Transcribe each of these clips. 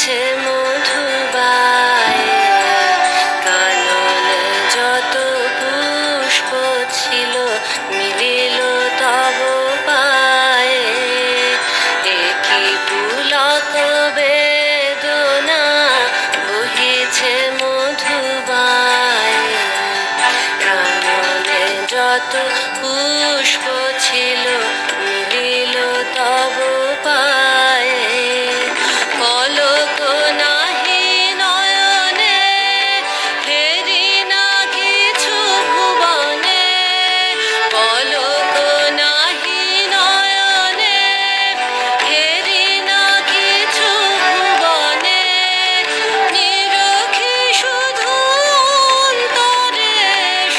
বহিছে মধুবায়ে, কাননে যত পুষ্প ছিল মিলিল তব পায়ে। একি পুলক বেদনা বহিছে মধুবায়ে, কাননে যত পুষ্প ছিল মিলিল তব পায়ে। পলক নাহি নয়নে, ফেরি না কিছু ভুবনে। পলক নাহি নয়নে, ফেরি না কিছু ভুবনে। নিরখি শুধু অন্তরে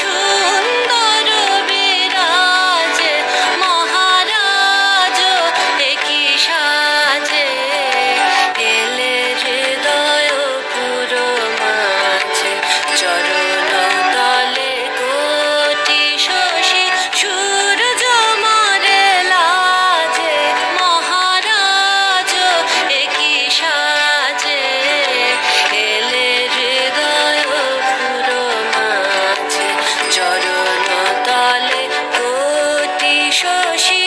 সুন্দর বিরাজে, মহারাজ একি সাজে। এলে হৃদয় পুর মাঝে, চরণ তলে কোটি শশী সূর্য মারে লাজে। মহারাজ একি সাজে, এলে হৃদয় পুর মাঝে, চরণ তলে কোটি শশী